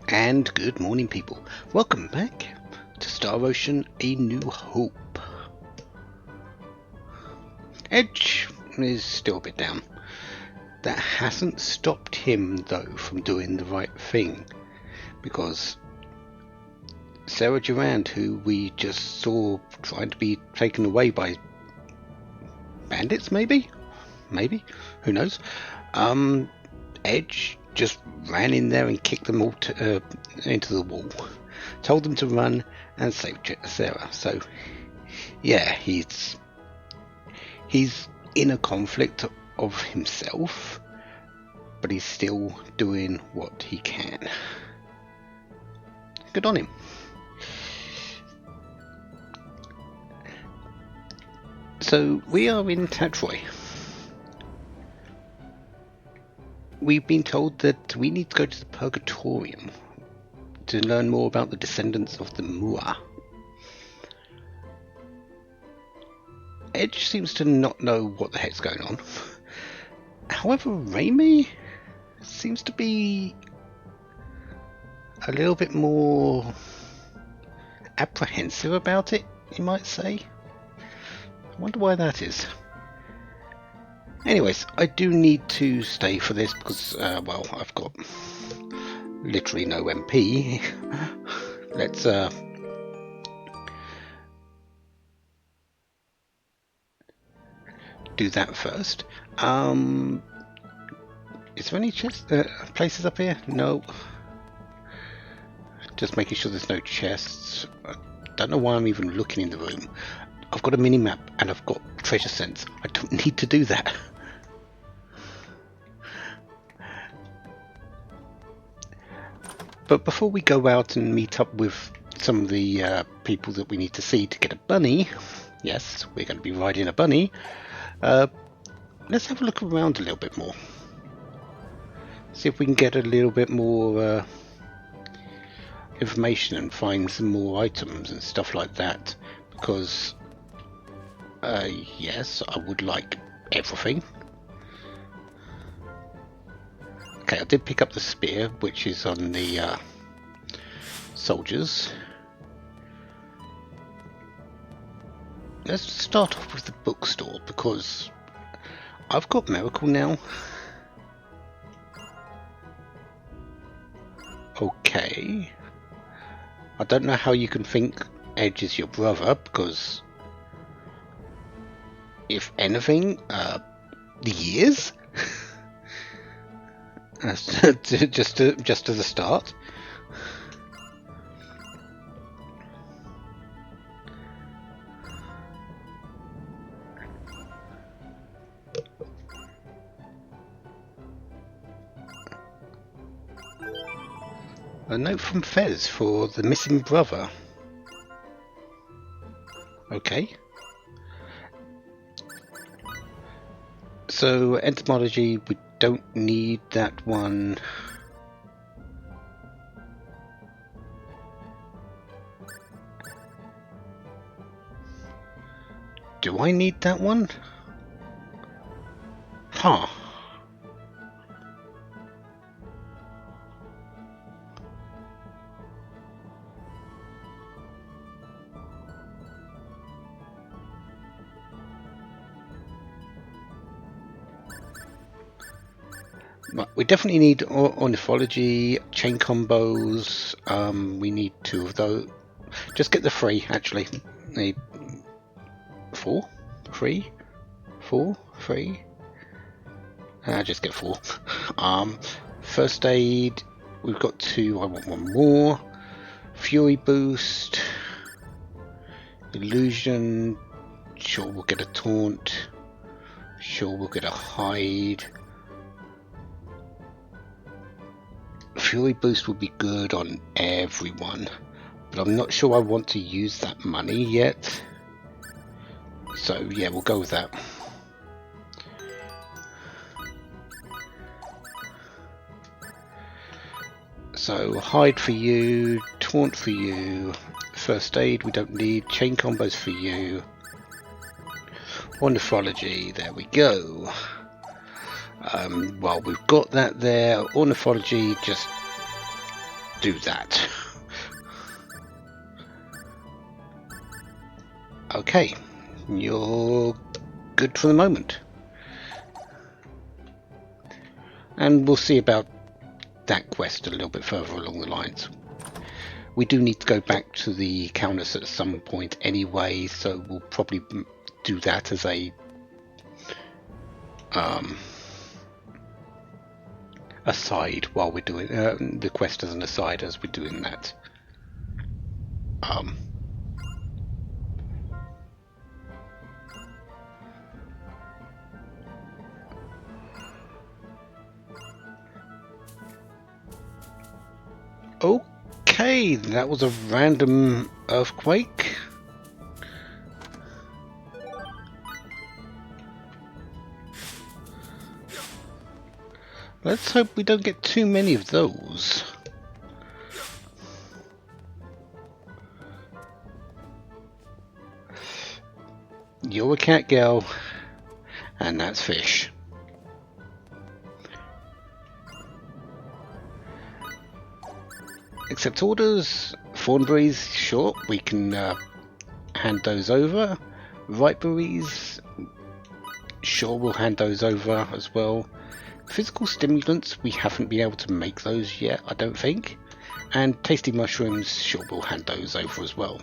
And good morning, people. Welcome back to Star Ocean: A New Hope. Edge is still a bit down. That hasn't stopped him, though, from doing the right thing, because Sarah Durand, who we just saw trying to be taken away by bandits, maybe, who knows? Edge just ran in there and kicked them all into the wall, told them to run, and saved Sarah. So, yeah, he's in a conflict of himself, but he's still doing what he can. Good on him. So we are in Tatroy. We've been told that we need to go to the Purgatorium to learn more about the descendants of the Mua. Edge seems to not know what the heck's going on. However, Raimi seems to be a little bit more apprehensive about it, you might say. I wonder why that is. Anyways, I do need to stay for this because, well, I've got literally no MP. Let's do that first. Is there any places up here? No. Just making sure there's no chests. I don't know why I'm even looking in the room. I've got a mini-map and I've got treasure sense. I don't need to do that. But before we go out and meet up with some of the people that we need to see to get a bunny, yes, we're going to be riding a bunny, let's have a look around a little bit more. See if we can get a little bit more information and find some more items and stuff like that. Because, yes, I would like everything. Okay, I did pick up the spear, which is on the soldiers. Let's start off with the bookstore, because I've got Miracle now. Okay. I don't know how you can think Edge is your brother, because if anything, he is. just as a start. A note from Fez for the missing brother. Okay. So entomology, we don't need that one. Do I need that one? Huh. Right, we definitely need ornithology, chain combos. We need 2 of those. Just get the 3, actually. Need 4? 3? 4? 3? Just get 4. First aid, we've got 2. I want 1 more. Fury boost. Illusion. Sure, we'll get a taunt. Sure, we'll get a hide. Fury boost would be good on everyone, but I'm not sure I want to use that money yet. So yeah, we'll go with that. So hide for you, taunt for you, first aid we don't need, chain combos for you, ornithology, there we go. Well, we've got that there. Ornithology, just do that. Okay, you're good for the moment. And we'll see about that quest a little bit further along the lines. We do need to go back to the Countess at some point anyway, so we'll probably do that as a aside while we're doing the quest as an aside as we're doing that. Okay, that was a random earthquake. Let's hope we don't get too many of those. You're a cat girl, and that's fish. Accept orders. Thornberries, sure, we can hand those over. Ripeberries, sure, we'll hand those over as well. Physical stimulants, we haven't been able to make those yet, I don't think. And tasty mushrooms, sure, we'll hand those over as well.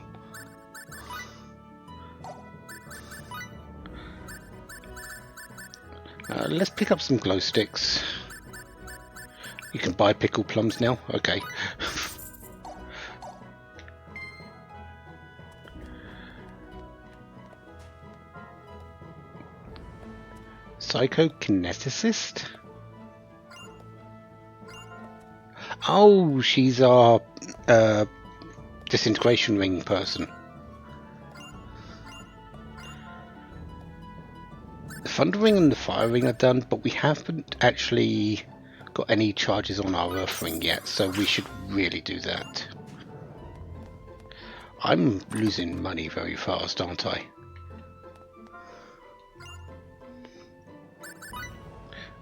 Let's pick up some glow sticks. You can buy pickled plums now? Okay. Psychokineticist? Oh, she's our disintegration ring person. The thunder ring and the fire ring are done, but we haven't actually got any charges on our earth ring yet, so we should really do that. I'm losing money very fast, aren't I?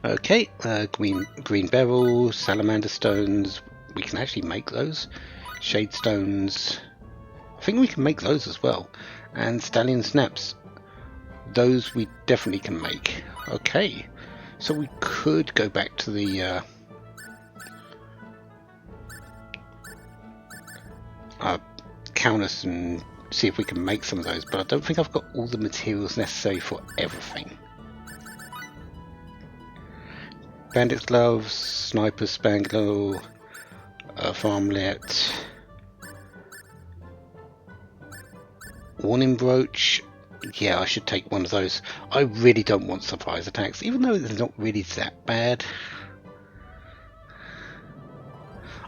Okay, green beryl, salamander stones, we can actually make those. Shade stones, I think we can make those as well. And stallion snaps, those we definitely can make. Okay, so we could go back to the Countess and see if we can make some of those, but I don't think I've got all the materials necessary for everything. Bandit's gloves, sniper spangle, farmlet, warning brooch. Yeah, I should take one of those. I really don't want surprise attacks, even though they're not really that bad.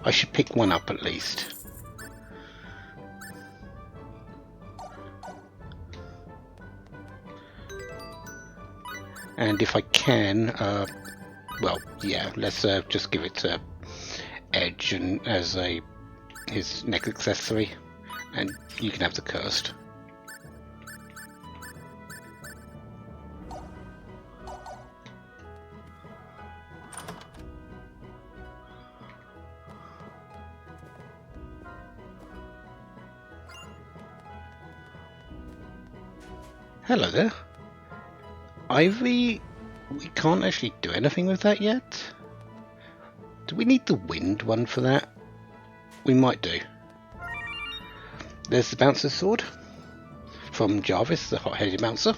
I should pick one up at least. And if I can, well, yeah, let's just give it to Edge and as his neck accessory, and you can have the cursed. Hello there. Ivory, we can't actually do anything with that yet. Do we need the wind one for that? We might do. There's the bouncer's sword from Jarvis, the hot-headed bouncer.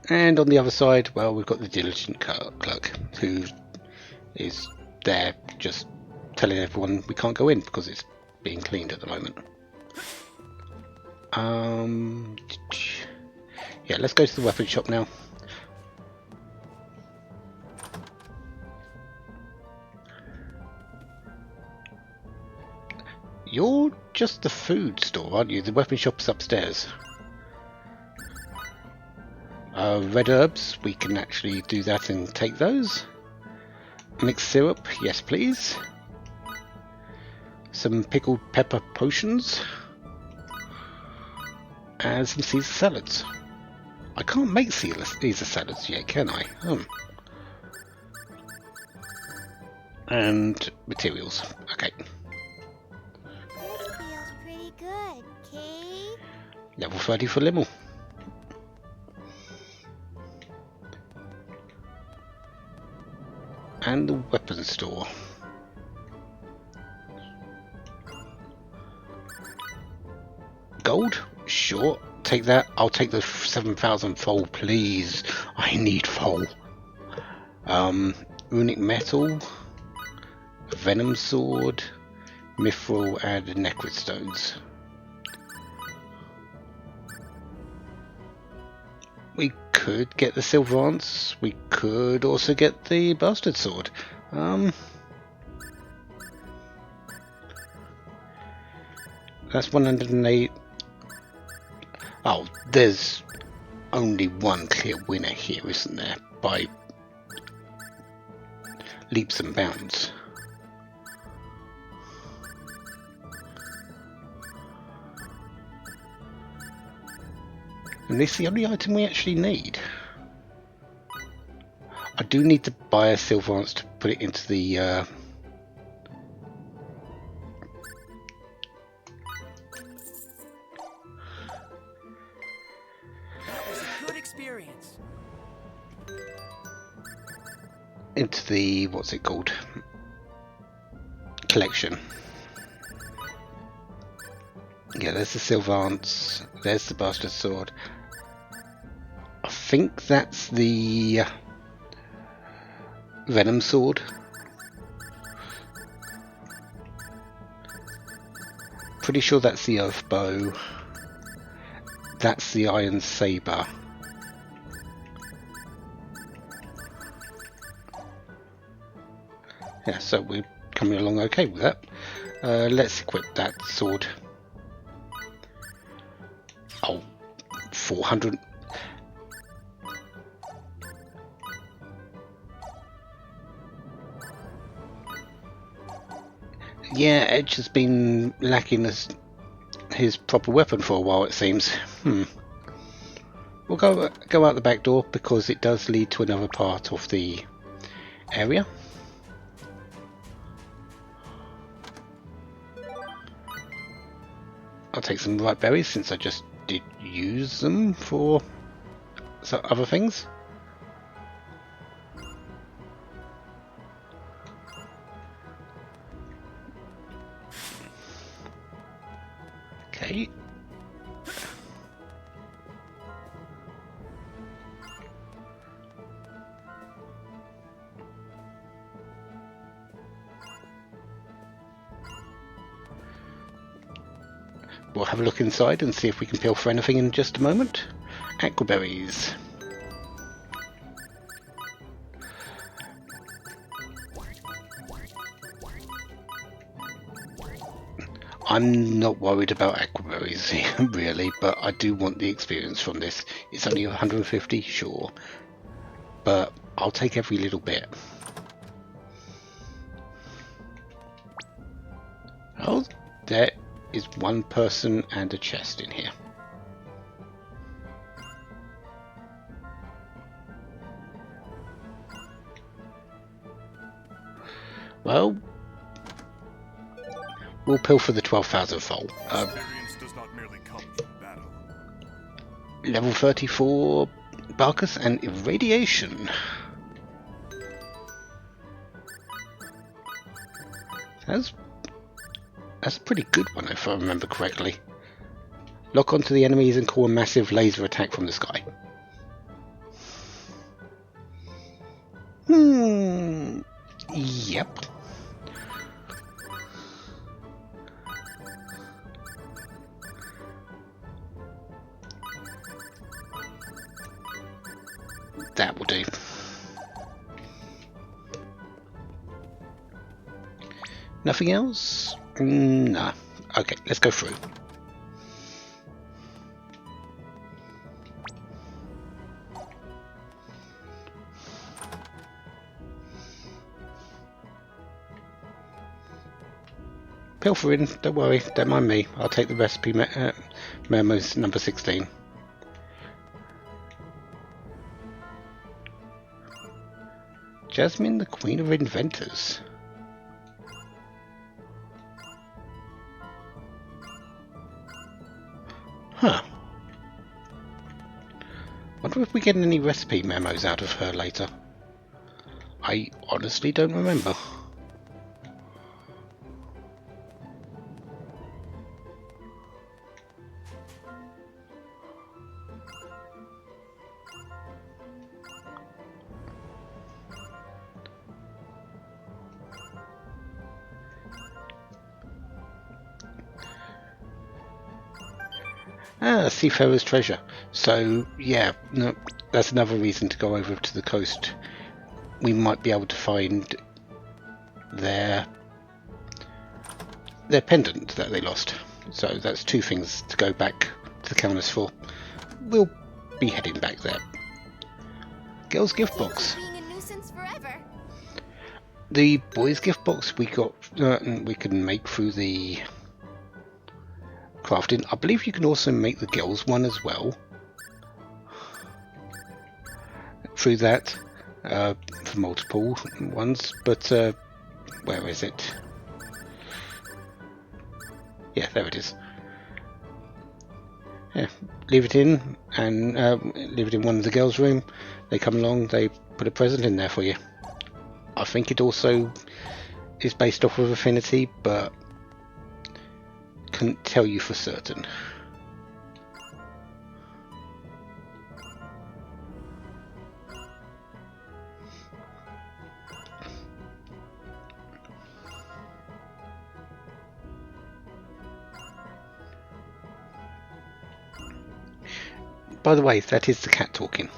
And on the other side, well, we've got the diligent clerk, who is there just telling everyone we can't go in because it's being cleaned at the moment. Yeah, let's go to the weapon shop now. You're just the food store, aren't you? The weapon shop's upstairs. Red herbs, we can actually do that and take those. Mixed syrup, yes please. Some pickled pepper potions. And some Caesar salads. I can't make Caesar salads yet, can I? And materials. Okay. This feels pretty good, Kate. Level 30 for Limmel. And the weapon store. Gold? Sure. Take that. I'll take the 7,000 foal, please. I need foal. Runic metal. Venom sword. Mithril and necrid stones. We could get the Sylvance. We could also get the bastard sword. That's 108. Oh, there's only one clear winner here, isn't there? By leaps and bounds. And this is the only item we actually need. I do need to buy a Sylvance to put it into the That was a good experience. into the, what's it called? Collection. Yeah, there's the Sylvance, there's the bastard sword. I think that's the Venom sword. Pretty sure that's the Earth bow. That's the Iron saber. Yeah, so we're coming along okay with that. Let's equip that sword. Oh, 400. Yeah, Edge has been lacking his proper weapon for a while, it seems. We'll go out the back door because it does lead to another part of the area. I'll take some ripe berries since I just did use them for some other things. Okay. We'll have a look inside and see if we can peel for anything in just a moment. Aquaberries. I'm not worried about aquaberries really, but I do want the experience from this. It's only 150, sure, but I'll take every little bit. Oh, there is one person and a chest in here. Well, we'll pill for the 12,000 fold. Level 34 Barkus and Irradiation. That's a pretty good one if I remember correctly. Lock onto the enemies and call a massive laser attack from the sky. Yep. That will do. Nothing else? Nah. Okay, let's go through. Pilfer in, don't worry, don't mind me. I'll take the recipe memos number 16. Jasmine, the Queen of Inventors. Huh. Wonder if we get any recipe memos out of her later. I honestly don't remember. Ah, Seafarer's Treasure. So, yeah, no, that's another reason to go over to the coast. We might be able to find their pendant that they lost. So that's two things to go back to the Countess for. We'll be heading back there. Girls' gift box. Being a nuisance forever. The boys' gift box we got, we can make through the crafting. I believe you can also make the girls' one as well. Through that, for multiple ones. But where is it? Yeah, there it is. Yeah, leave it in and leave it in one of the girls' room. They come along, they put a present in there for you. I think it also is based off of affinity, but couldn't tell you for certain. By the way, that is the cat talking.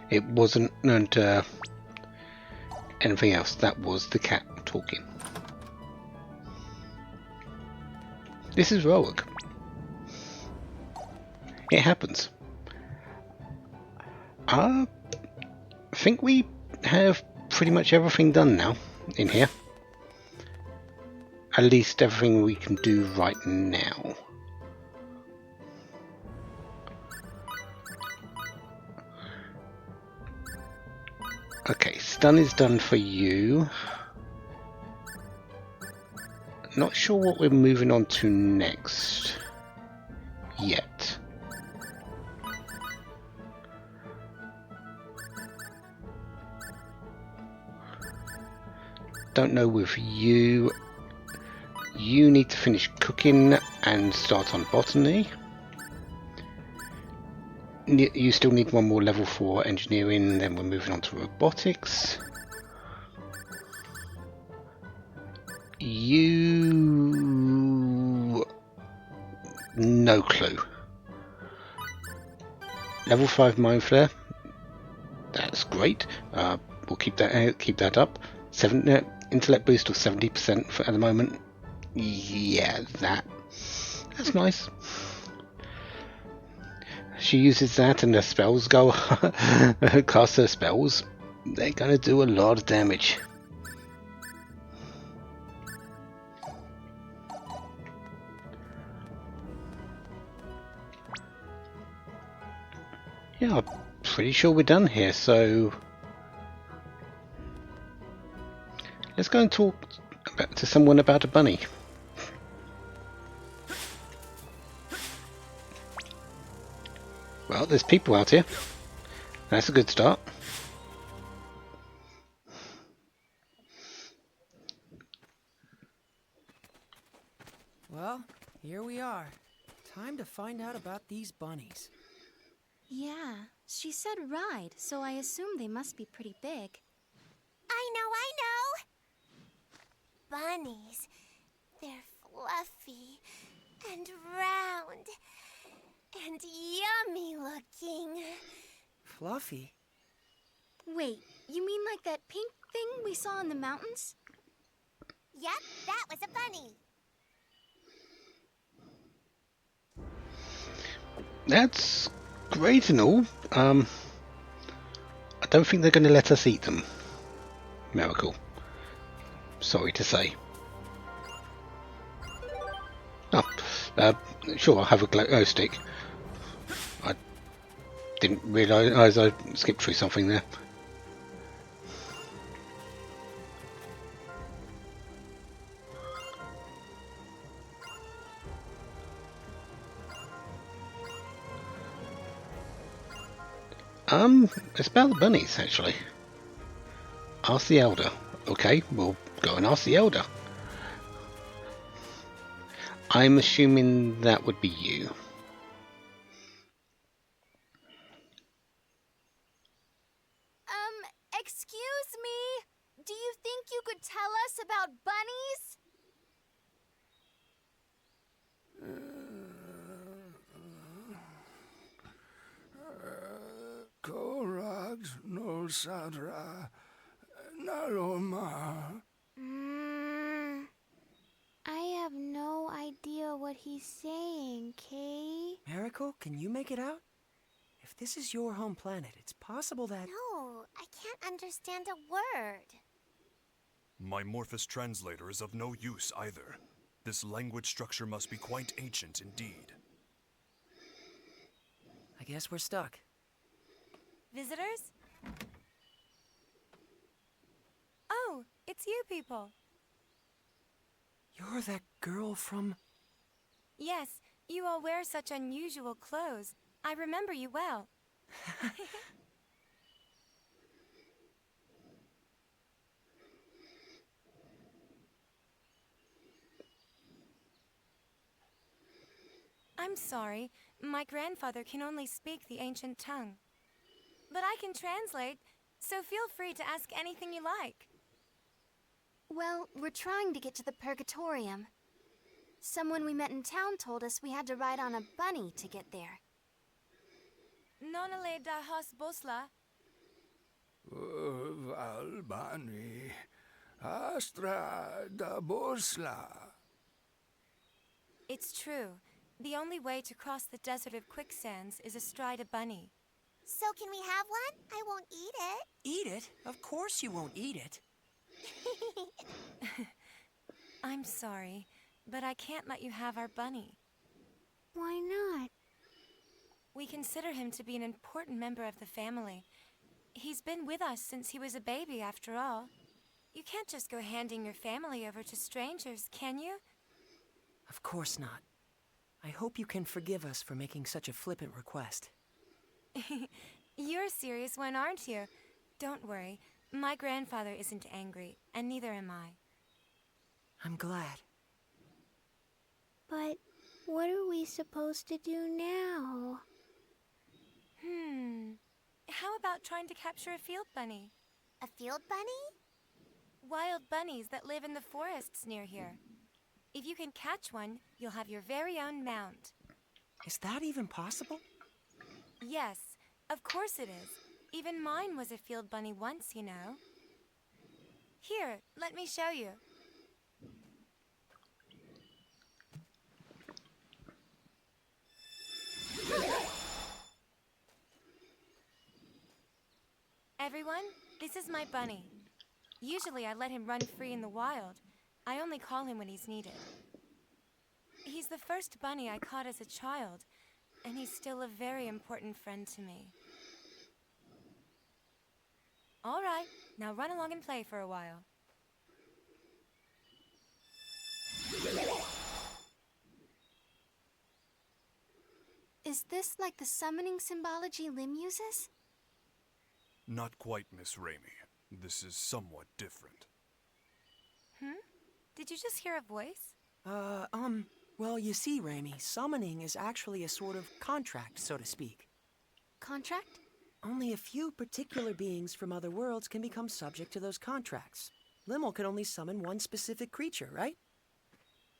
It wasn't anything else. That was the cat talking. This is Rogue. It happens. I think we have pretty much everything done now in here. At least everything we can do right now. Okay, stun is done for you. Not sure what we're moving on to next yet. Don't know with you. You need to finish cooking and start on botany. You still need one more level 4 engineering, then we're moving on to robotics. You... no clue. Level 5 mind flare. That's great. We'll keep that up. Intellect boost of 70% at the moment. Yeah, that's nice. She uses that and the spells go cast her spells. They're gonna do a lot of damage. Yeah, I'm pretty sure we're done here, so let's go and talk to someone about a bunny. Well, there's people out here. That's a good start. Well, here we are. Time to find out about these bunnies. Yeah, she said ride, so I assume they must be pretty big. I know. Bunnies. They're fluffy and round and yummy looking. Fluffy? Wait, you mean like that pink thing we saw in the mountains? Yep, that was a bunny. That's great and all. I don't think they're going to let us eat them. Miracle. Sorry to say. Oh, sure, I'll have a glow stick. I didn't realise I skipped through something there. It's about the bunnies, actually. Ask the elder. Okay, we'll go and ask the elder. I'm assuming that would be you. Excuse me? Do you think you could tell us about bunnies? Korax no sadra naloma. I have no idea what he's saying, Kay. Miracle, can you make it out? If this is your home planet, it's possible that... No, I can't understand a word. My Morphous translator is of no use either. This language structure must be quite ancient indeed. I guess we're stuck. Visitors? Oh, it's you people. You're that girl from... Yes, you all wear such unusual clothes. I remember you well. I'm sorry. My grandfather can only speak the ancient tongue. But I can translate, so feel free to ask anything you like. Well, we're trying to get to the Purgatorium. Someone we met in town told us we had to ride on a bunny to get there. Nonale da hos bosla. Valbani Astra da Bosla. It's true. The only way to cross the desert of quicksands is astride a bunny. So can we have one? I won't eat it. Eat it? Of course you won't eat it. I'm sorry, but I can't let you have our bunny. Why not? We consider him to be an important member of the family. He's been with us since he was a baby, after all. You can't just go handing your family over to strangers, can you? Of course not. I hope you can forgive us for making such a flippant request. You're a serious one, aren't you? Don't worry. My grandfather isn't angry, and neither am I. I'm glad. But what are we supposed to do now? How about trying to capture a field bunny? A field bunny? Wild bunnies that live in the forests near here. If you can catch one, you'll have your very own mount. Is that even possible? Yes, of course it is. Even mine was a field bunny once, you know. Here, let me show you. Everyone, this is my bunny. Usually I let him run free in the wild. I only call him when he's needed. He's the first bunny I caught as a child, and he's still a very important friend to me. All right, now run along and play for a while. Is this like the summoning symbology Lim uses? Not quite, Miss Raimi. This is somewhat different. Did you just hear a voice? Well, you see, Raimi, summoning is actually a sort of contract, so to speak. Contract? Only a few particular beings from other worlds can become subject to those contracts. Limmel can only summon one specific creature, right?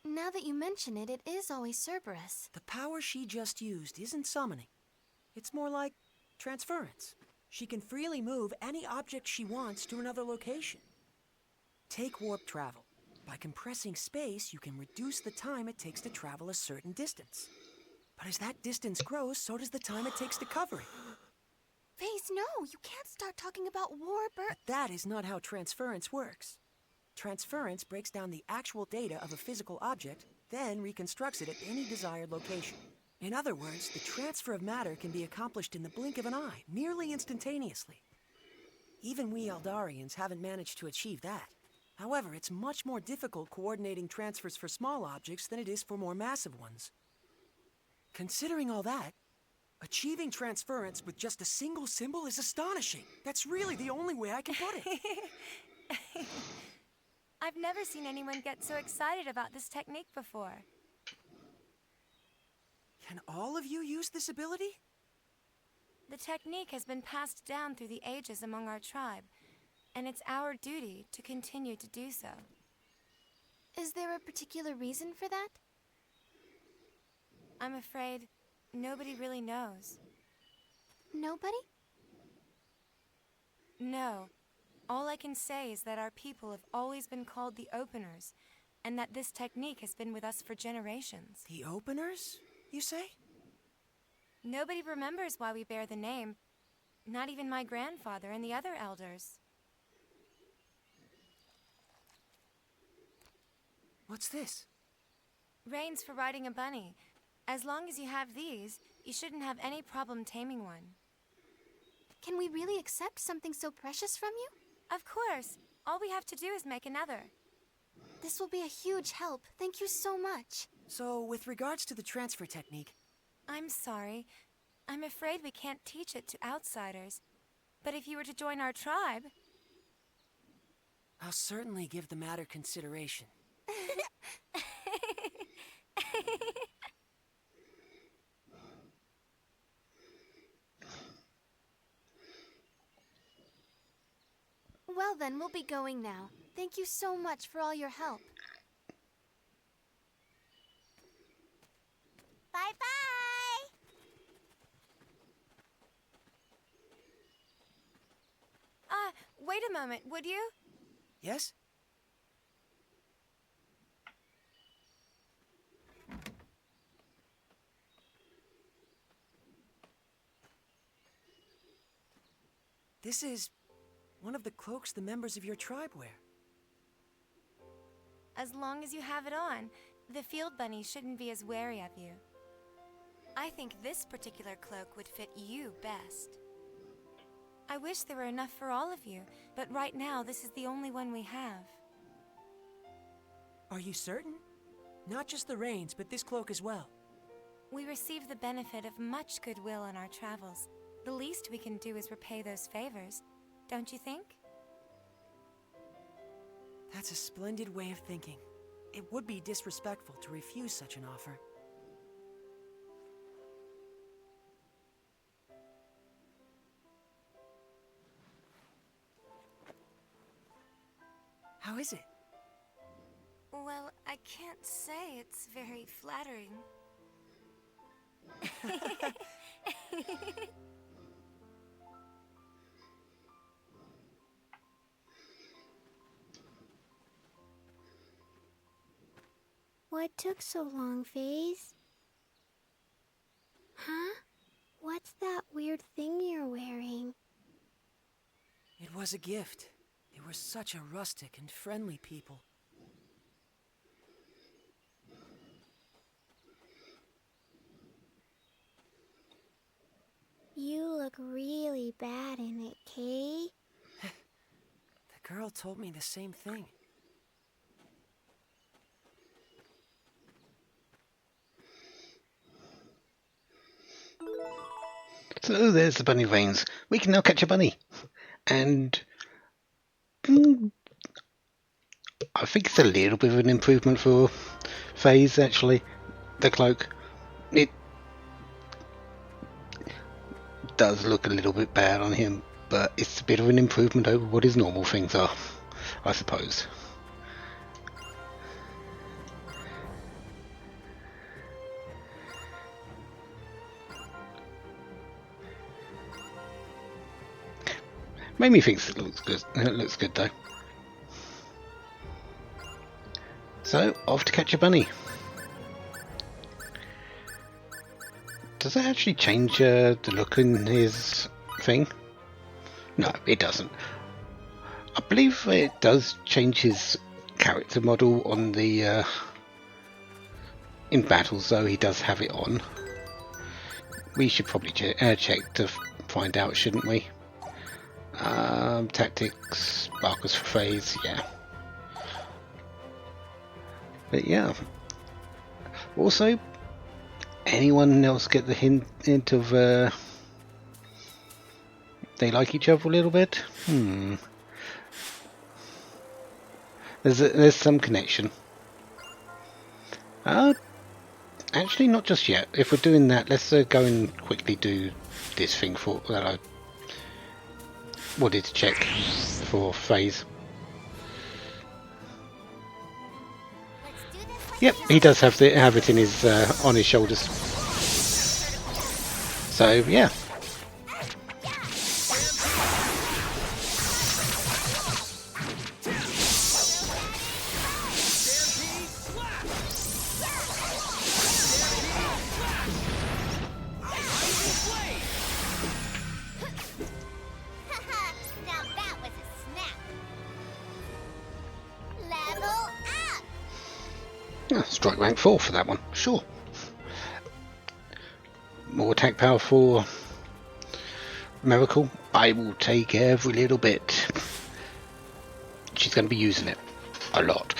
Now that you mention it, it is always Cerberus. The power she just used isn't summoning. It's more like transference. She can freely move any object she wants to another location. Take warp travel. By compressing space, you can reduce the time it takes to travel a certain distance. But as that distance grows, so does the time it takes to cover it. Phase, no, you can't start talking about warp or... But that is not how transference works. Transference breaks down the actual data of a physical object, then reconstructs it at any desired location. In other words, the transfer of matter can be accomplished in the blink of an eye, nearly instantaneously. Even we Eldarians haven't managed to achieve that. However, it's much more difficult coordinating transfers for small objects than it is for more massive ones. Considering all that, Achieving transference with just a single symbol is astonishing. That's really the only way I can put it. I've never seen anyone get so excited about this technique before. Can all of you use this ability? The technique has been passed down through the ages among our tribe, and it's our duty to continue to do so. Is there a particular reason for that? I'm afraid nobody really knows. Nobody? No. All I can say is that our people have always been called the Openers, and that this technique has been with us for generations. The Openers, you say? Nobody remembers why we bear the name, not even my grandfather and the other elders. What's this? Reins for riding a bunny. As long as you have these, you shouldn't have any problem taming one. Can we really accept something so precious from you? Of course. All we have to do is make another. This will be a huge help. Thank you so much. So, with regards to the transfer technique... I'm sorry. I'm afraid we can't teach it to outsiders. But if you were to join our tribe... I'll certainly give the matter consideration. Well then, we'll be going now. Thank you so much for all your help. Bye-bye! Wait a moment, would you? Yes? This is one of the cloaks the members of your tribe wear. As long as you have it on, the field bunny shouldn't be as wary of you. I think this particular cloak would fit you best. I wish there were enough for all of you, but right now this is the only one we have. Are you certain? Not just the reins, but this cloak as well. We receive the benefit of much goodwill on our travels. The least we can do is repay those favors, don't you think? That's a splendid way of thinking. It would be disrespectful to refuse such an offer. How is it? Well, I can't say it's very flattering. What took so long, Faze? Huh? What's that weird thing you're wearing? It was a gift. They were such a rustic and friendly people. You look really bad in it, Kay. The girl told me the same thing. So there's the bunny reins. We can now catch a bunny. And I think it's a little bit of an improvement for Faze, actually. The cloak. It does look a little bit bad on him, but it's a bit of an improvement over what his normal things are, I suppose. Made me think it looks good. It looks good though. So off to catch a bunny. Does that actually change the look in his thing? No, it doesn't. I believe it does change his character model on the in battles, though. He does have it on. We should probably check to find out, shouldn't we? Tactics, markers for phase, yeah. But yeah. Also, Anyone else get the hint of they like each other a little bit? There's some connection. Actually, not just yet. If we're doing that, let's go and quickly do this thing for that I wanted to check for phase. Let's do this like Yep, he does have it in his on his shoulders. So yeah. Now that was a snap. Level up. Strike rank 4 for that one, sure. More attack power for Miracle. I will take every little bit. She's going to be using it a lot.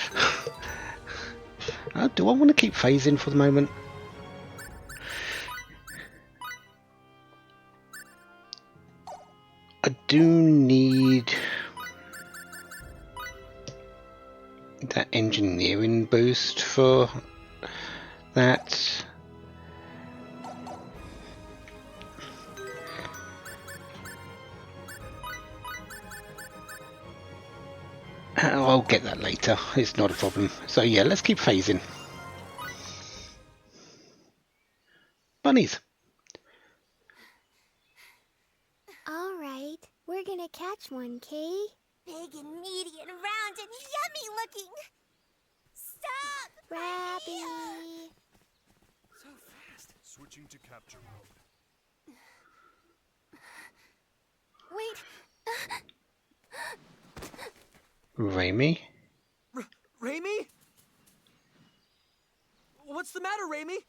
Do I want to keep phasing for the moment? I do need that engineering boost for that. I'll get that later, it's not a problem. So yeah, let's keep phasing. Bunnies. All right, we're gonna catch one, Kay. Big and meaty and round and yummy looking. Stop! Rabbit. So fast. Switching to capture mode. Wait. Raimi? Raimi? What's the matter, Raimi?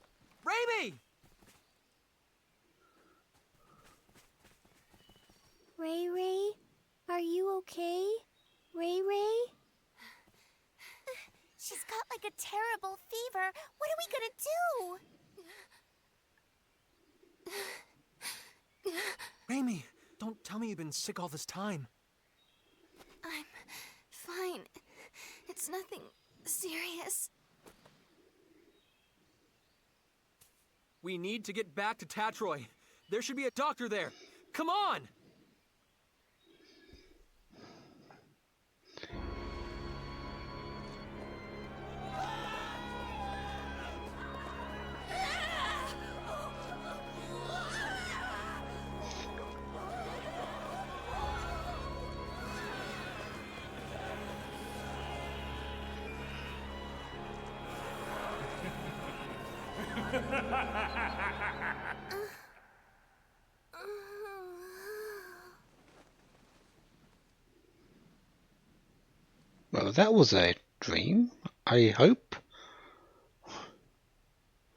Raimi! Ray Ray, are you okay? Ray Ray? She's got like a terrible fever. What are we gonna do? Raimi, don't tell me you've been sick all this time. I'm fine. It's nothing serious. We need to get back to Tatroy. There should be a doctor there. Come on! Well, that was a dream, I hope.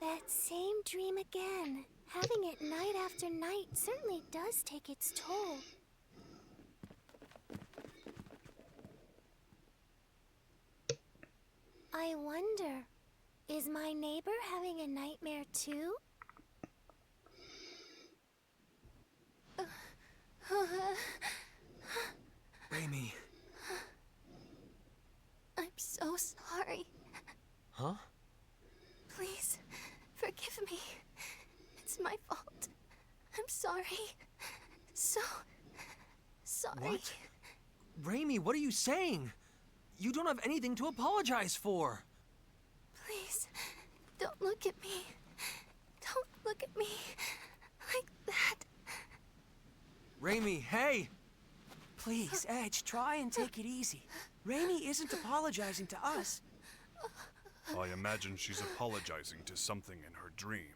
That same dream again. Having it night after night certainly does take its toll. I wonder, is my neighbor having a nightmare too? Raimi. I'm so sorry. Huh? Please, forgive me. It's my fault. I'm sorry. So sorry. What? Raimi, what are you saying? You don't have anything to apologize for. Please, don't look at me. Don't look at me like that. Raimi, hey! Please, Edge, try and take it easy. Raimi isn't apologizing to us. I imagine she's apologizing to something in her dream.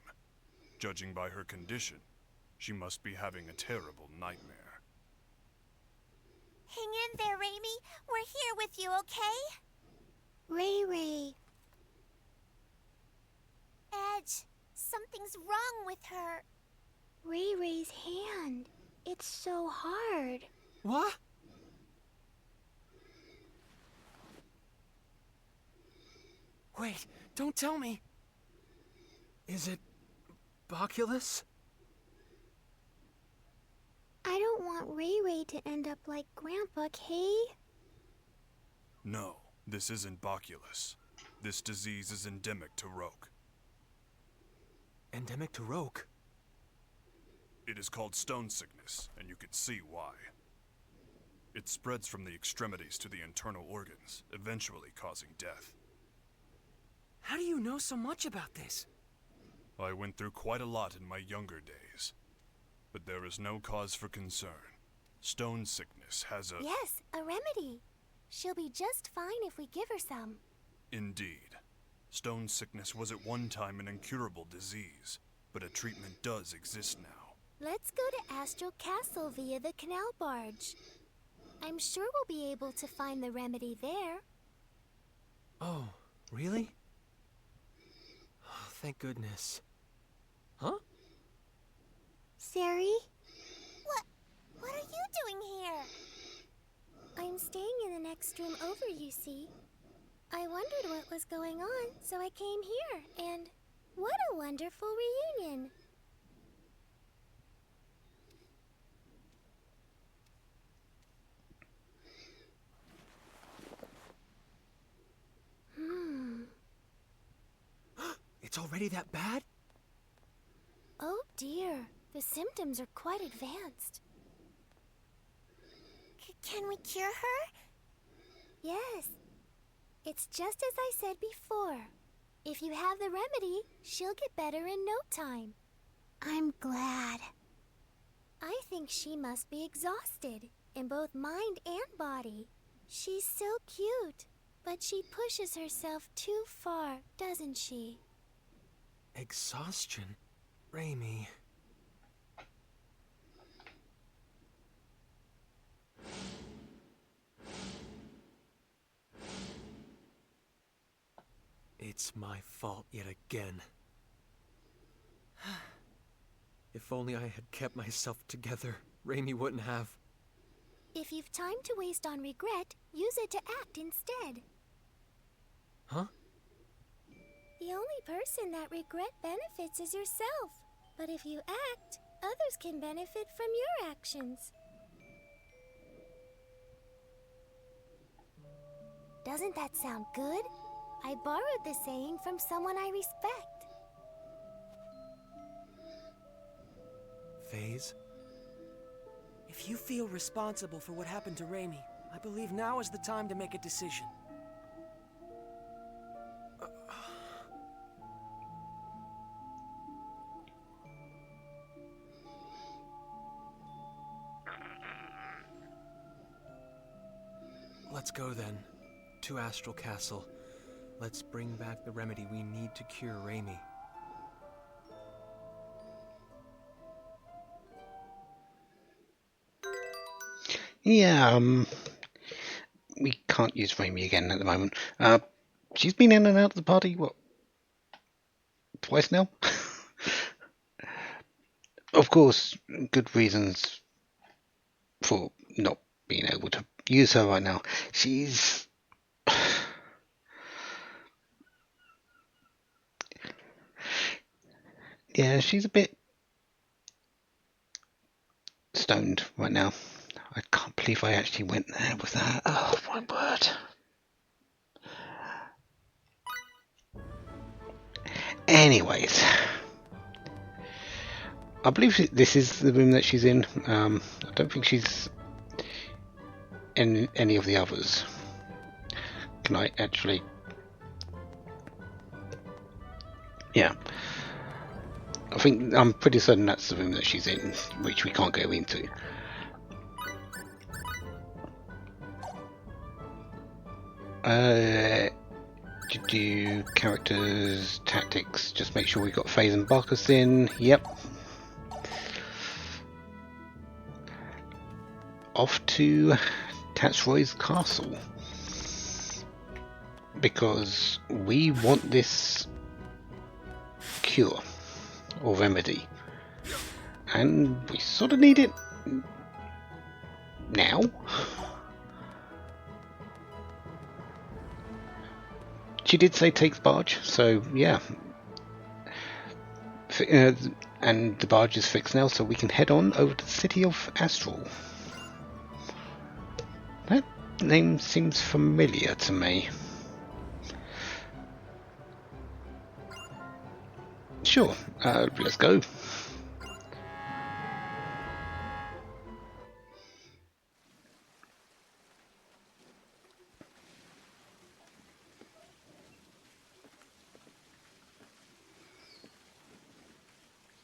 Judging by her condition, she must be having a terrible nightmare. Hang in there, Raimi. We're here with you, okay? Ray Ray. Edge, something's wrong with her. Ray Ray's hand. It's so hard. What? Wait, don't tell me. Is it Boculus? I don't want Ray Ray to end up like Grandpa, Kay. No, this isn't Boculus. This disease is endemic to Roke. Endemic to Roke? It is called stone sickness, and you can see why. It spreads from the extremities to the internal organs, eventually causing death. How do you know so much about this? I went through quite a lot in my younger days. But there is no cause for concern. Stone sickness has a... Yes, a remedy. She'll be just fine if we give her some. Indeed. Stone sickness was at one time an incurable disease, but a treatment does exist now. Let's go to Astral Castle via the canal barge. I'm sure we'll be able to find the remedy there. Oh, really? Oh, thank goodness. Huh? Sari? What are you doing here? I'm staying in the next room over, you see. I wondered what was going on, so I came here, and what a wonderful reunion. It's already that bad? Oh dear, the symptoms are quite advanced. Can we cure her? Yes. It's just as I said before. If you have the remedy, she'll get better in no time. I'm glad. I think she must be exhausted, in both mind and body. She's so cute, but she pushes herself too far, doesn't she? Exhaustion? Raimi. It's my fault yet again. If only I had kept myself together, Raimi wouldn't have. If you've time to waste on regret, use it to act instead. Huh? The only person that regret benefits is yourself. But if you act, others can benefit from your actions. Doesn't that sound good? I borrowed the saying from someone I respect. Phase? If you feel responsible for what happened to Raimi, I believe now is the time to make a decision. Let's go then, to Astral Castle. Let's bring back the remedy we need to cure Raimi. Yeah, we can't use Raimi again at the moment. She's been in and out of the party, what, twice now? Of course, good reasons for not being able to use her right now. She's... yeah, she's a bit stoned right now. I can't believe I actually went there with that. Oh, my word. Anyways, I believe this is the room that she's in. I don't think she's in any of the others. Can I actually... yeah. I'm pretty certain that's the room that she's in, which we can't go into. Do characters, tactics, just make sure we've got Faze and Barkus in. Yep. Off to Tatsroy's castle. Because we want this cure or remedy. And we sort of need it now. She did say take the barge, so yeah. and the barge is fixed now, so we can head on over to the city of Astral. That name seems familiar to me. Sure, let's go.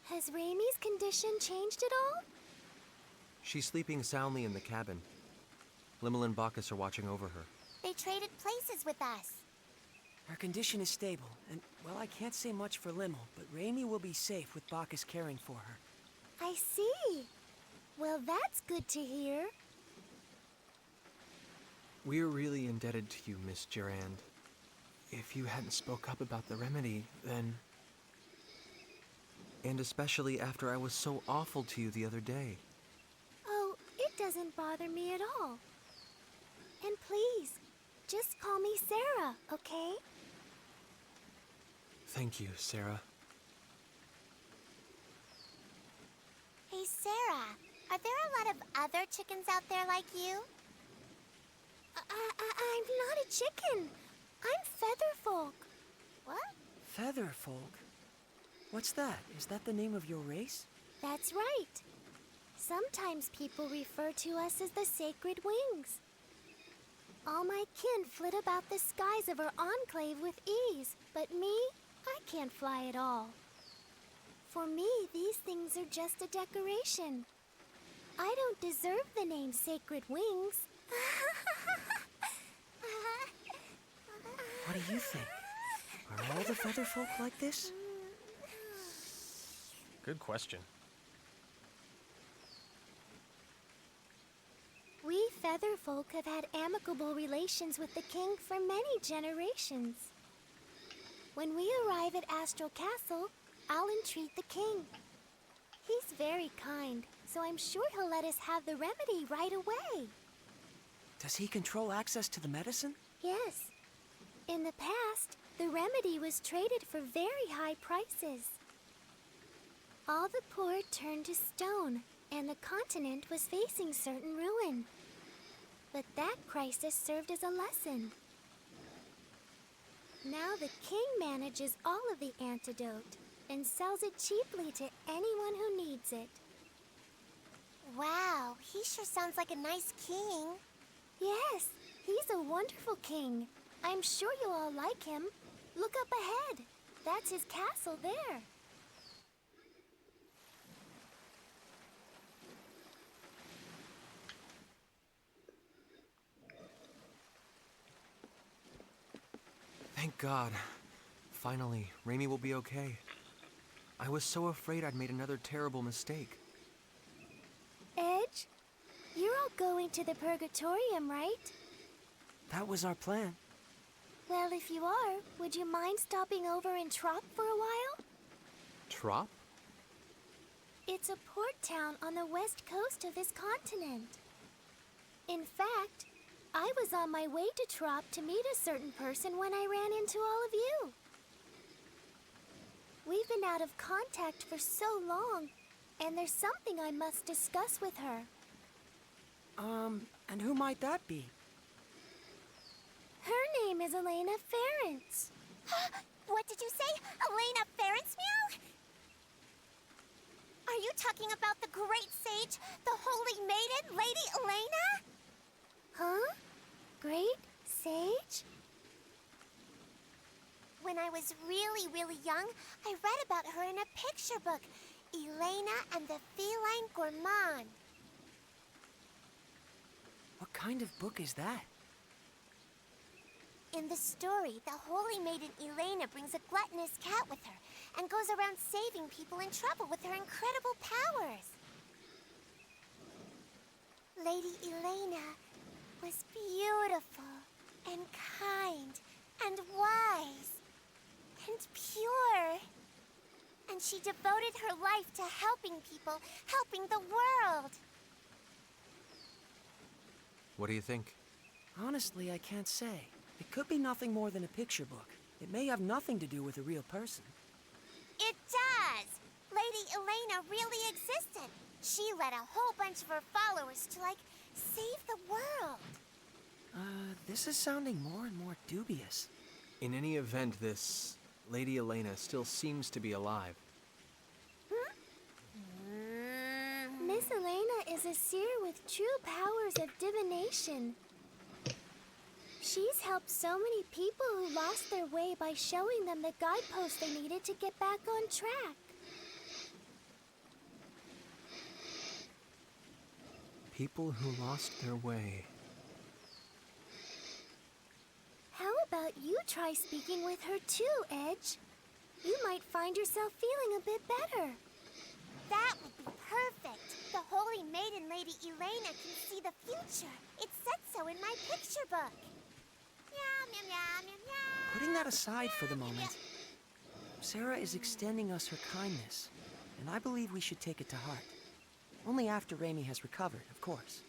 Has Raimi's condition changed at all? She's sleeping soundly in the cabin. Limmel and Bacchus are watching over her. They traded places with us. Her condition is stable, and, well, I can't say much for Limmel, but Raimi will be safe with Bacchus caring for her. I see. Well, that's good to hear. We're really indebted to you, Miss Durand. If you hadn't spoke up about the remedy, then... And especially after I was so awful to you the other day. Oh, it doesn't bother me at all. And please, just call me Sarah, okay? Thank you, Sarah. Hey, Sarah, are there a lot of other chickens out there like you? I'm not a chicken. I'm Featherfolk. What? Featherfolk? What's that? Is that the name of your race? That's right. Sometimes people refer to us as the Sacred Wings. All my kin flit about the skies of our enclave with ease, but me, I can't fly at all. For me, these things are just a decoration. I don't deserve the name Sacred Wings. What do you think? Are all the Featherfolk like this? Good question. We Featherfolk have had amicable relations with the king for many generations. When we arrive at Astral Castle, I'll entreat the king. He's very kind, so I'm sure he'll let us have the remedy right away. Does he control access to the medicine? Yes. In the past, the remedy was traded for very high prices. All the poor turned to stone, and the continent was facing certain ruin. But that crisis served as a lesson. Now the king manages all of the antidote and sells it cheaply to anyone who needs it. Wow, he sure sounds like a nice king. Yes, he's a wonderful king. I'm sure you'll all like him. Look up ahead. That's his castle there. Thank God. Finally, Raimi will be okay. I was so afraid I'd made another terrible mistake. Edge, you're all going to the Purgatorium, right? That was our plan. Well, if you are, would you mind stopping over in Trop for a while? Trop? It's a port town on the west coast of this continent. In fact, I was on my way to Trop to meet a certain person when I ran into all of you. We've been out of contact for so long, and there's something I must discuss with her. And who might that be? Her name is Elena Ference. What did you say? Elena Ference, meow? Are you talking about the great sage, the holy maiden, Lady Elena? Huh? Great Sage? When I was really, really young, I read about her in a picture book, Elena and the Feline Gourmand. What kind of book is that? In the story, the holy maiden Elena brings a gluttonous cat with her and goes around saving people in trouble with her incredible powers. Lady Elena was beautiful and kind and wise and pure. And she devoted her life to helping people, helping the world. What do you think? Honestly, I can't say. It could be nothing more than a picture book. It may have nothing to do with a real person. It does! really existed. She led a whole bunch of her followers to, like, save the world. This is sounding more and more dubious. In any event, this Lady Elena still seems to be alive. Miss Elena is a seer with true powers of divination. She's helped so many people who lost their way by showing them the guideposts they needed to get back on track. People who lost their way. How about you try speaking with her too, Edge? You might find yourself feeling a bit better. That would be perfect. The Holy Maiden Lady Elena can see the future. It said so in my picture book. Meow, meow, meow, meow, meow. Putting that aside for the moment, Sarah is extending us her kindness, and I believe we should take it to heart. Only after Raimi has recovered, of course.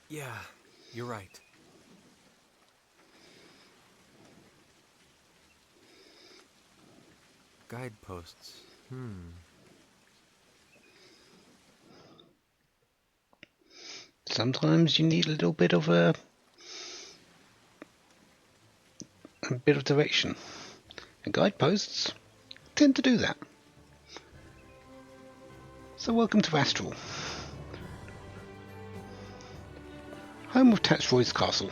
Yeah, you're right. Guideposts. Sometimes you need a little bit of a bit of direction, and guideposts tend to do that. So welcome to Astral, home of Tatsroyd's castle.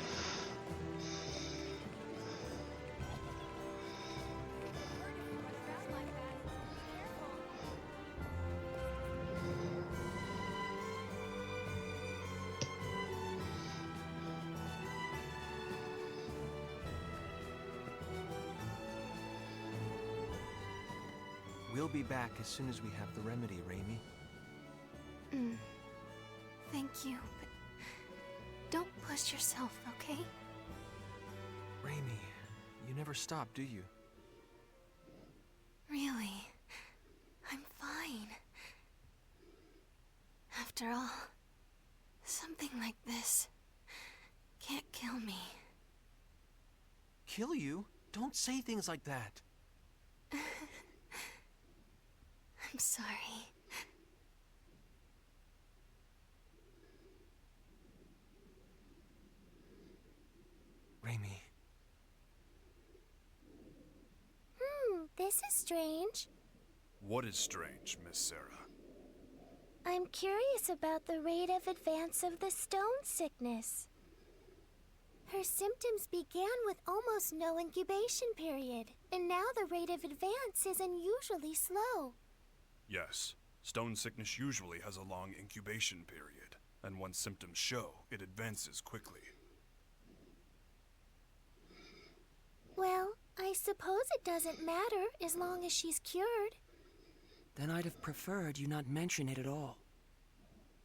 We'll be back as soon as we have the remedy, Raimi. Thank you, but don't push yourself, okay? Raimi, you never stop, do you? Really, I'm fine. After all, something like this can't kill me. Kill you? Don't say things like that. I'm sorry. Raimi. This is strange. What is strange, Miss Sarah? I'm curious about the rate of advance of the stone sickness. Her symptoms began with almost no incubation period, and now the rate of advance is unusually slow. Yes, stone sickness usually has a long incubation period, and once symptoms show, it advances quickly. Well, I suppose it doesn't matter as long as she's cured. Then I'd have preferred you not mention it at all.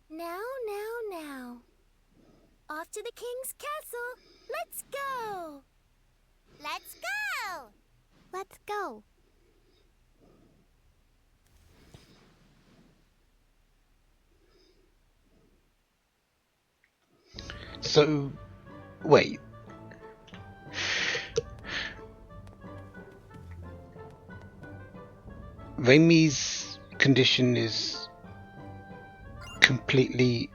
Now. Off to the king's castle. Let's go! Let's go! Let's go. So, wait. Raimi's condition is completely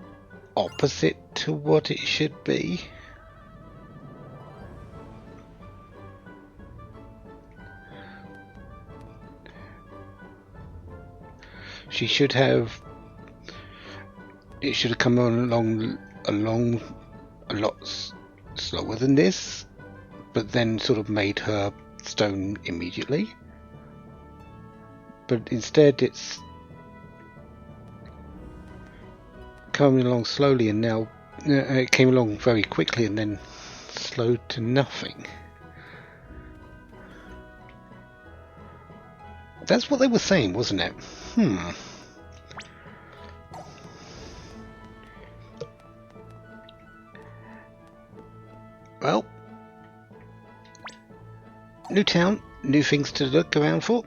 opposite to what it should be. She should have. It should have come along a lot slower than this, but then sort of made her stone immediately. But instead it's coming along slowly, and now it came along very quickly and then slowed to nothing. That's what they were saying, wasn't it? Well, new town, new things to look around for.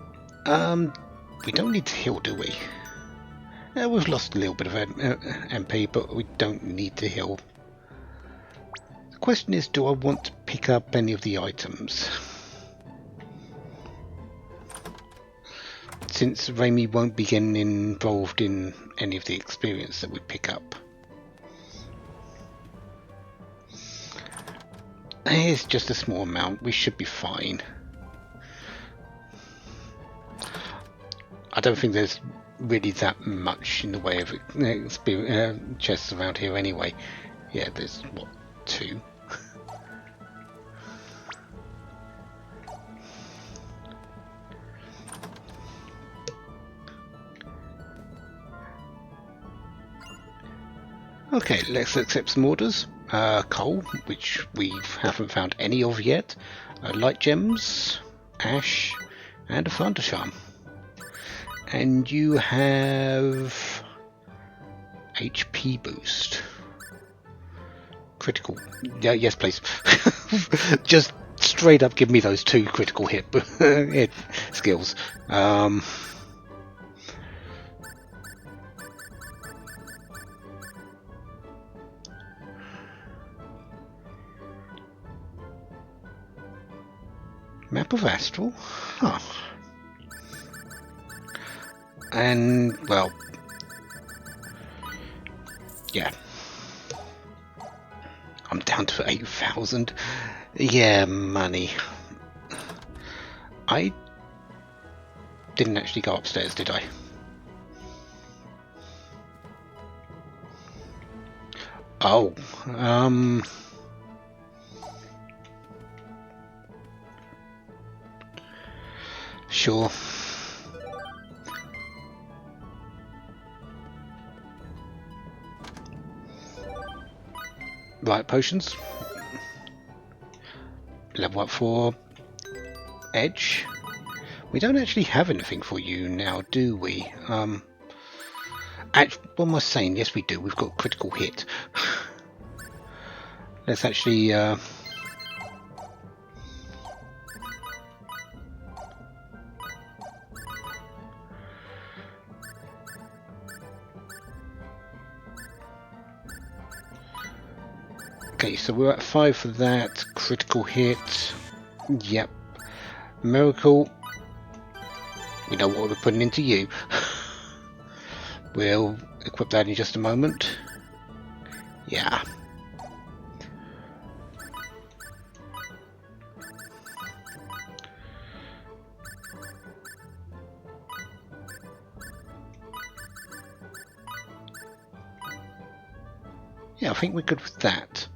We don't need to heal, do we? We've lost a little bit of MP, but we don't need to heal. The question is, do I want to pick up any of the items? since Raimi won't be getting involved in any of the experience that we pick up. It's just a small amount, we should be fine. I don't think there's really that much in the way of chests around here anyway. Yeah, there's what, 2? Okay, let's accept some orders. Coal, which we haven't found any of yet. Light gems, ash, and a thunder charm. And you have HP boost. Critical. Yeah, yes, please. Just straight up give me those 2 critical hit skills. Map of Astral? Huh. And, well, yeah. I'm down to 8,000. Yeah, money. I didn't actually go upstairs, did I? Oh, sure. Right, potions. Level up for Edge. We don't actually have anything for you now, do we? What am I saying? Yes, we do. We've got critical hit. Let's actually okay, so we're at 5 for that. Critical hit. Yep. Miracle. We know what we're putting into you. We'll equip that in just a moment. Yeah. Yeah, I think we're good with that.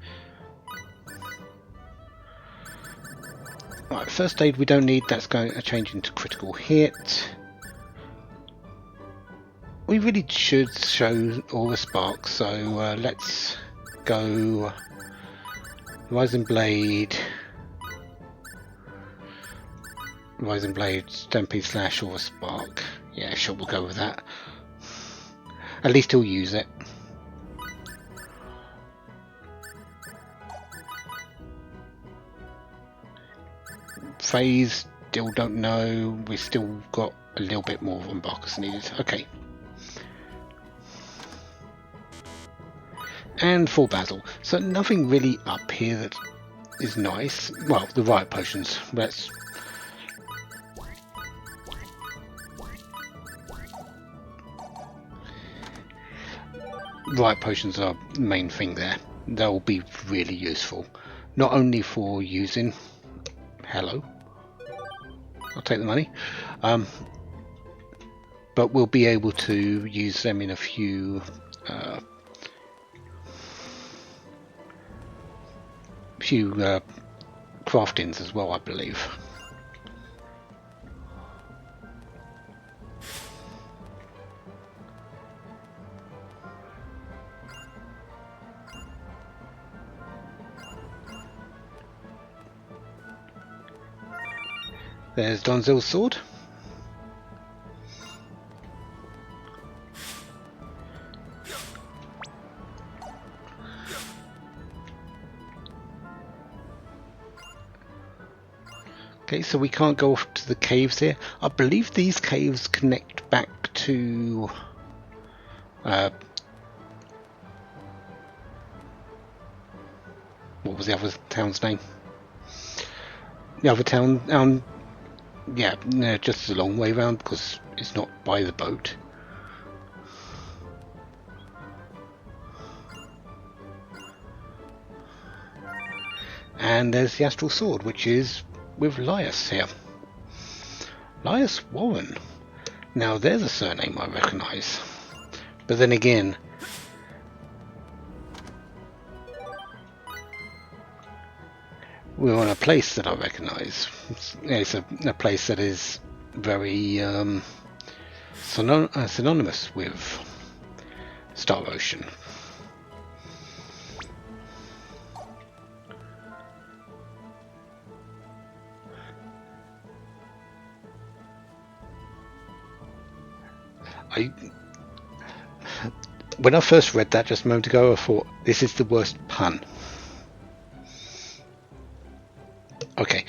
Right, first aid we don't need, that's going to change into critical hit. We really should show Aura Spark, so let's go Rising Blade, Stampede Slash, Aura Spark. Yeah, sure, we'll go with that. At least he'll use it. Phase, still don't know. We still got a little bit more of Embarkers needed. Okay. And full Basil. So nothing really up here that is nice. Well, the riot potions. Let's riot potions are the main thing there. They'll be really useful. Not only for using. Hello. I'll take the money. But we'll be able to use them in a few craftings as well, I believe. There's Donzel's sword. Okay, so we can't go off to the caves here. I believe these caves connect back to what was the other town's name? The other town, Yeah, no, just a long way round because it's not by the boat. And there's the Astral Sword, which is with Lias here. Lias Warren. Now there's a surname I recognise. But then again, we're on a place that I recognise. It's a place that is very synonymous with Star Ocean. When I first read that just a moment ago, I thought, this is the worst pun. Okay.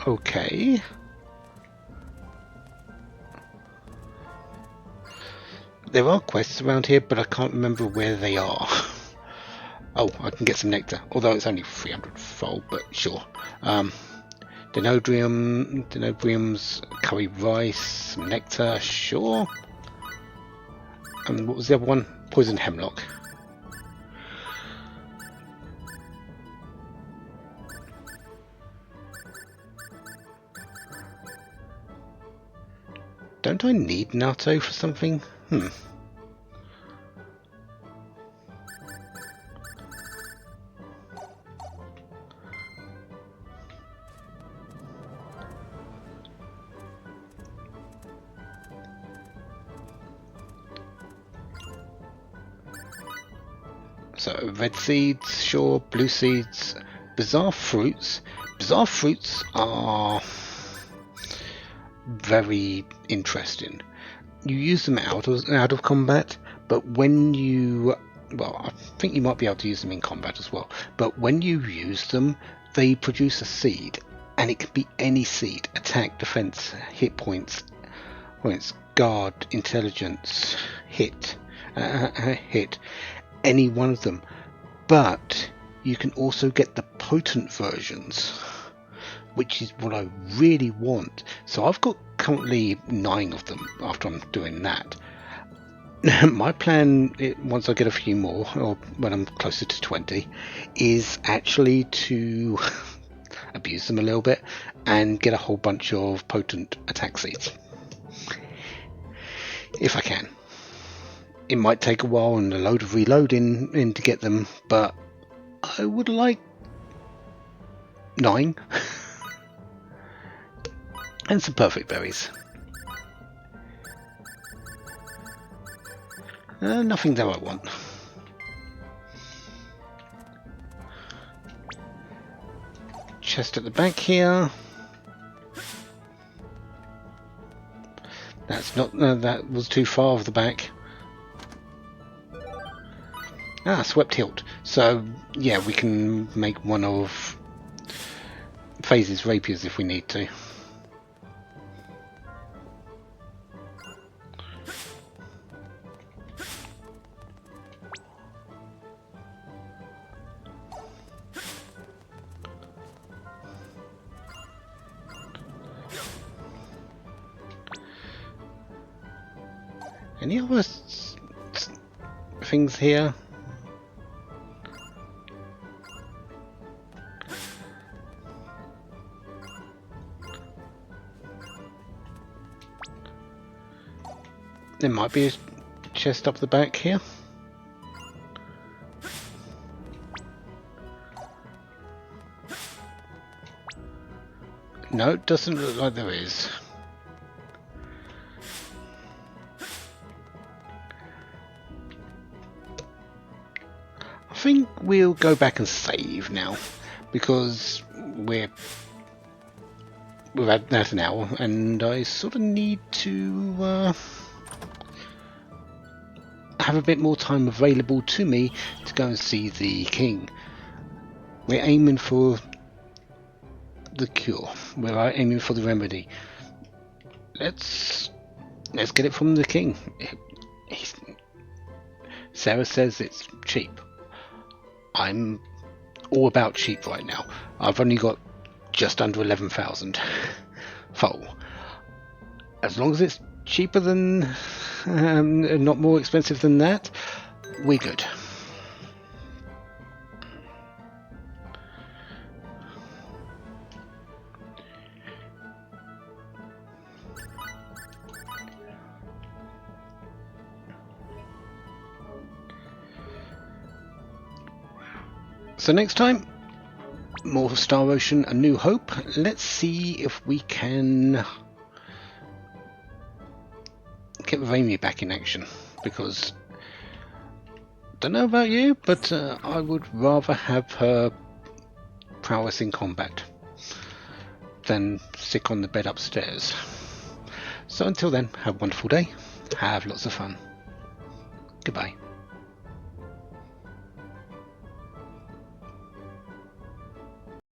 Okay. There are quests around here, but I can't remember where they are. Oh, I can get some nectar, although it's only 300 fold, but sure. Denobrium's curry rice, some nectar, sure. And what was the other one? Poison hemlock. Don't I need natto for something? So red seeds, sure, blue seeds, bizarre fruits. Bizarre fruits are very interesting. You use them out of combat, but when you, well, I think you might be able to use them in combat as well. But when you use them, they produce a seed, and it can be any seed: attack, defense, hit points, guard, intelligence, hit, any one of them. But you can also get the potent versions, which is what I really want. So I've got currently 9 of them after I'm doing that. My plan, once I get a few more, or when I'm closer to 20, is actually to abuse them a little bit and get a whole bunch of potent attack seeds. If I can. It might take a while and a load of reloading to get them, but I would like 9. And some perfect berries. Nothing that I want. Chest at the back here. That's not. That was too far of the back. Swept hilt. So yeah, we can make one of Phase's rapiers if we need to. Any other things here? There might be a chest up the back here. No, it doesn't look like there is. I think we'll go back and save now, because we're at that an hour, and I sort of need to have a bit more time available to me to go and see the king. We're aiming for the cure. We're aiming for the remedy. Let's get it from the king. Sarah says it's cheap. I'm all about cheap right now. I've only got just under 11,000 full. As long as it's cheaper than, not more expensive than that, we're good. So next time, more Star Ocean, A New Hope. Let's see if we can get Raimi back in action, because don't know about you, but I would rather have her prowess in combat than sick on the bed upstairs. So until then, have a wonderful day, have lots of fun. Goodbye.